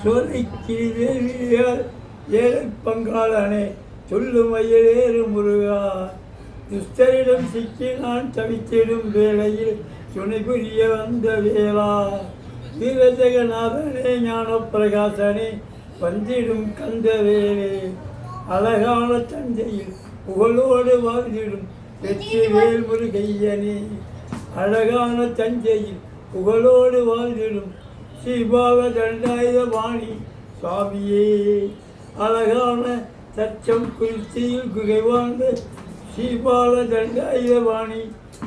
சோலைக்கு வேலியால் ஏழை பங்காளனே சொல்லும் மயிலேறு முருகா, துஷ்டரிடம் சிக்கி நான் தவித்திடும் வேளையில் துணை புரிய வந்த வேளா, வீரஜெகநாதனே ஞான பிரகாசனே வந்திடும் கந்தவேலே, அழகான தஞ்சையில் புகழோடு வாழ்ந்திடும் வெற்றி வேல் முருகையனே, அழகான தஞ்சையில் புகழோடு வாழ்ந்திடும் ஸ்ரீபால தண்டாயுதபாணி சுவாமியே, அழகான தச்சம் குறிச்சியில் குகை வாழ்ந்த ஸ்ரீபால தண்டாயுதபாணி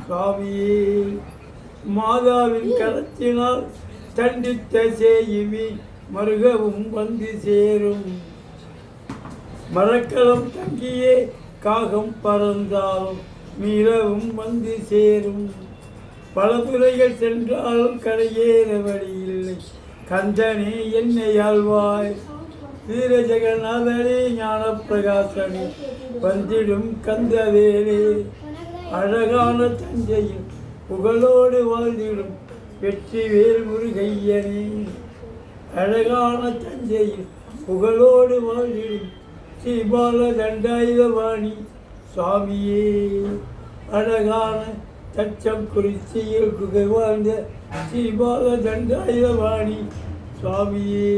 சுவாமியே, மாதாவின் கரத்தினால் தண்டித்த சேயுமி மருகவும் வந்து சேரும், மரக்கலம் தங்கியே காகம் பறந்தாலும் மீளவும் வந்து சேரும், பல துறைகள் சென்றாலும் கரையேற வழியில்லை கந்தனே என்னை ஆழ்வாய், வீரஜெகநாதனே ஞான பிரகாசனே வந்திடும் கந்தவேலே, அழகான தஞ்சையில் புகழோடு வாழ்ந்திடும் வெற்றி வேல் முருகையனே, அழகான தஞ்சையில் புகழோடு வாழ்ந்திடும் ஸ்ரீபால தண்டாயுதபாணி சுவாமியே, அழகான தச்சம் குறிச்சியில் குகை வாழ்ந்த ஸ்ரீபால தண்டாயுதபாணி சுவாமியே.